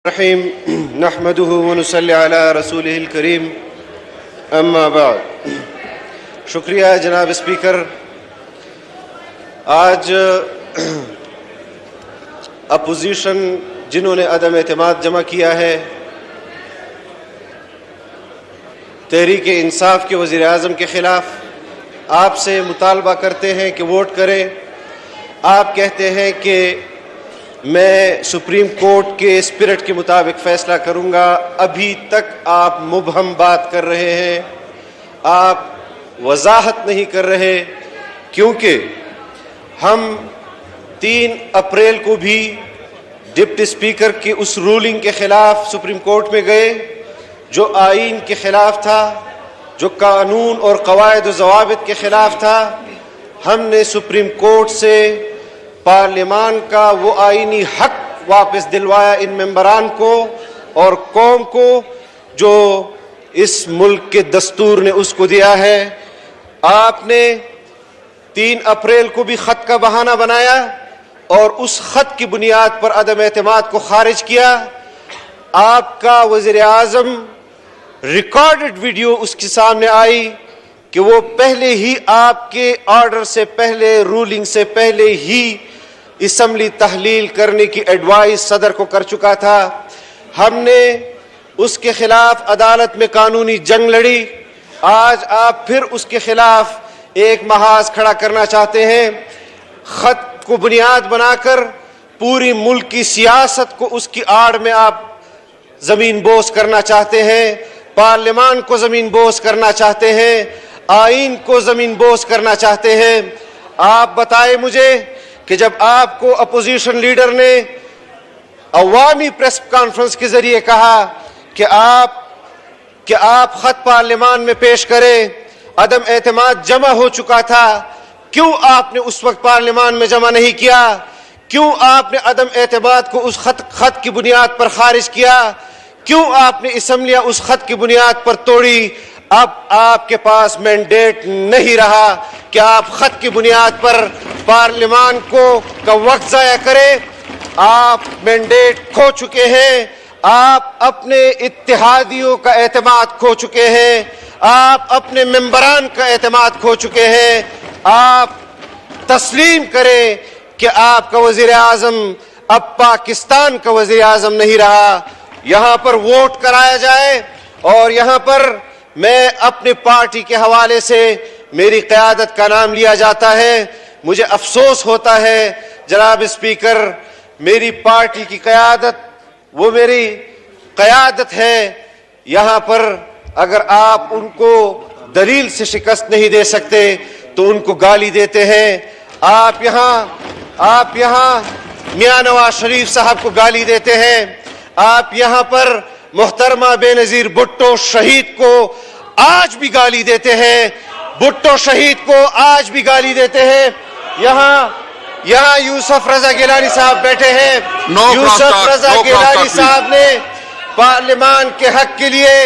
الرحیم نحمده ونصلی علی رسولہ الکریم اما بعد. شکریہ جناب اسپیکر. آج اپوزیشن جنہوں نے عدم اعتماد جمع کیا ہے تحریک انصاف کے وزیر اعظم کے خلاف، آپ سے مطالبہ کرتے ہیں کہ ووٹ کریں. آپ کہتے ہیں کہ میں سپریم کورٹ کے اسپرٹ کے مطابق فیصلہ کروں گا. ابھی تک آپ مبہم بات کر رہے ہیں، آپ وضاحت نہیں کر رہے، کیونکہ ہم 3 اپریل کو بھی ڈپٹی اسپیکر کی اس رولنگ کے خلاف سپریم کورٹ میں گئے جو آئین کے خلاف تھا، جو قانون اور قواعد و ضوابط کے خلاف تھا. ہم نے سپریم کورٹ سے پارلیمان کا وہ آئینی حق واپس دلوایا ان ممبران کو اور قوم کو جو اس ملک کے دستور نے اس کو دیا ہے. آپ نے 3 اپریل کو بھی خط کا بہانہ بنایا اور اس خط کی بنیاد پر عدم اعتماد کو خارج کیا. آپ کا وزیر اعظم ریکارڈڈ ویڈیو اس کے سامنے آئی کہ وہ پہلے ہی آپ کے آرڈر سے پہلے، رولنگ سے پہلے ہی اسمبلی تحلیل کرنے کی ایڈوائز صدر کو کر چکا تھا. ہم نے اس کے خلاف عدالت میں قانونی جنگ لڑی. آج آپ پھر اس کے خلاف ایک محاذ کھڑا کرنا چاہتے ہیں. خط کو بنیاد بنا کر پوری ملک کی سیاست کو اس کی آڑ میں آپ زمین بوس کرنا چاہتے ہیں، پارلیمان کو زمین بوس کرنا چاہتے ہیں، آئین کو زمین بوس کرنا چاہتے ہیں. آپ بتائیں مجھے کہ جب آپ کو اپوزیشن لیڈر نے عوامی پریس کانفرنس کے ذریعے کہا کہ آپ خط پارلیمان میں پیش کریں، عدم اعتماد جمع ہو چکا تھا، کیوں آپ نے اس وقت پارلیمان میں جمع نہیں کیا؟ کیوں آپ نے عدم اعتماد کو اس خط کی بنیاد پر خارج کیا؟ کیوں آپ نے اسمبلیاں اس خط کی بنیاد پر توڑی؟ اب آپ کے پاس مینڈیٹ نہیں رہا کہ آپ خط کی بنیاد پر پارلیمان کا وقت ضائع کریں. آپ مینڈیٹ کھو چکے ہیں، آپ اپنے اتحادیوں کا اعتماد کھو چکے ہیں، آپ اپنے ممبران کا اعتماد کھو چکے ہیں. آپ تسلیم کریں کہ آپ کا وزیر اعظم اب پاکستان کا وزیر اعظم نہیں رہا. یہاں پر ووٹ کرایا جائے اور یہاں پر میں اپنی پارٹی کے حوالے سے میری قیادت کا نام لیا جاتا ہے. مجھے افسوس ہوتا ہے جناب اسپیکر، میری پارٹی کی قیادت وہ میری قیادت ہے. یہاں پر اگر آپ ان کو دلیل سے شکست نہیں دے سکتے تو ان کو گالی دیتے ہیں. آپ یہاں میاں نواز شریف صاحب کو گالی دیتے ہیں. آپ یہاں پر محترمہ بے نظیر بھٹو شہید کو آج بھی گالی دیتے ہیں. بھٹو شہید کو آج بھی گالی دیتے ہیں. یہاں یوسف رضا گیلانی صاحب بیٹھے ہیں. یوسف رضا گیلانی صاحب نے پارلیمان کے حق کے لیے،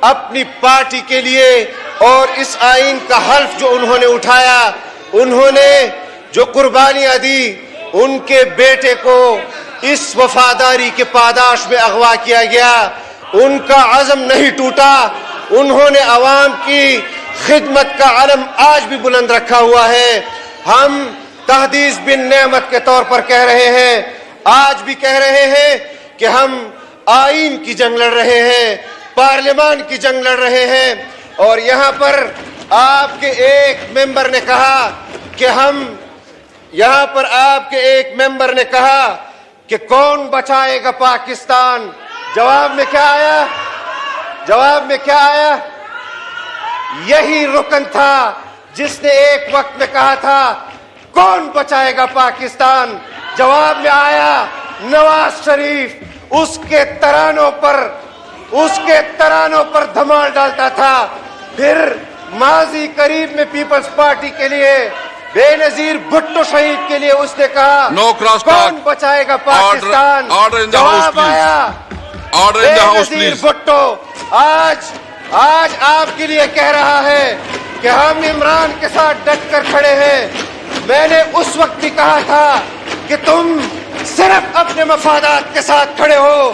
اپنی پارٹی کے لیے اور اس آئین کا حلف جو انہوں نے اٹھایا، انہوں نے جو قربانیاں دی، ان کے بیٹے کو اس وفاداری کے پاداش میں اغوا کیا گیا. ان کا عزم نہیں ٹوٹا. انہوں نے عوام کی خدمت کا علم آج بھی بلند رکھا ہوا ہے. ہم تحدیث بن نعمت کے طور پر کہہ رہے ہیں، آج بھی کہہ رہے ہیں کہ ہم آئین کی جنگ لڑ رہے ہیں، پارلیمان کی جنگ لڑ رہے ہیں. اور یہاں پر آپ کے ایک ممبر نے کہا کہ کون بچائے گا پاکستان؟ جواب میں کیا آیا؟ یہی رکن تھا جس نے ایک وقت میں کہا تھا کون بچائے گا پاکستان. جواب میں آیا نواز شریف. اس کے ترانوں پر دھمال ڈالتا تھا. پھر ماضی قریب میں پیپلز پارٹی کے لیے بے نظیر بھٹو شہید کے لیے اس نے کہا کون بچائے گا پاکستان. جواب آیا بے نظیر بھٹو. آج آپ کے لیے کہہ رہا ہے کہ ہم عمران کے ساتھ ڈٹ کر کھڑے ہیں. میں نے اس وقت بھی کہا تھا کہ تم صرف اپنے مفادات کے ساتھ کھڑے ہو.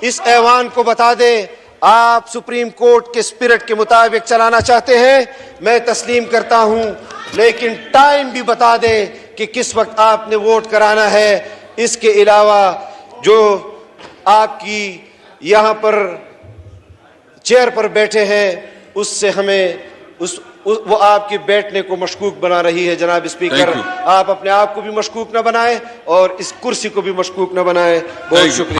اس ایوان کو بتا دیں آپ سپریم کورٹ کے اسپرٹ کے مطابق چلانا چاہتے ہیں، میں تسلیم کرتا ہوں، لیکن ٹائم بھی بتا دیں کہ کس وقت آپ نے ووٹ کرانا ہے۔ اس کے علاوہ جو آپ کی یہاں پر چیئر پر بیٹھے ہیں اس سے ہمیں وہ آپ کے بیٹھنے کو مشکوک بنا رہی ہے۔ جناب اسپیکر، آپ اپنے آپ کو بھی مشکوک نہ بنائیں اور اس کرسی کو بھی مشکوک نہ بنائیں۔ بہت شکریہ۔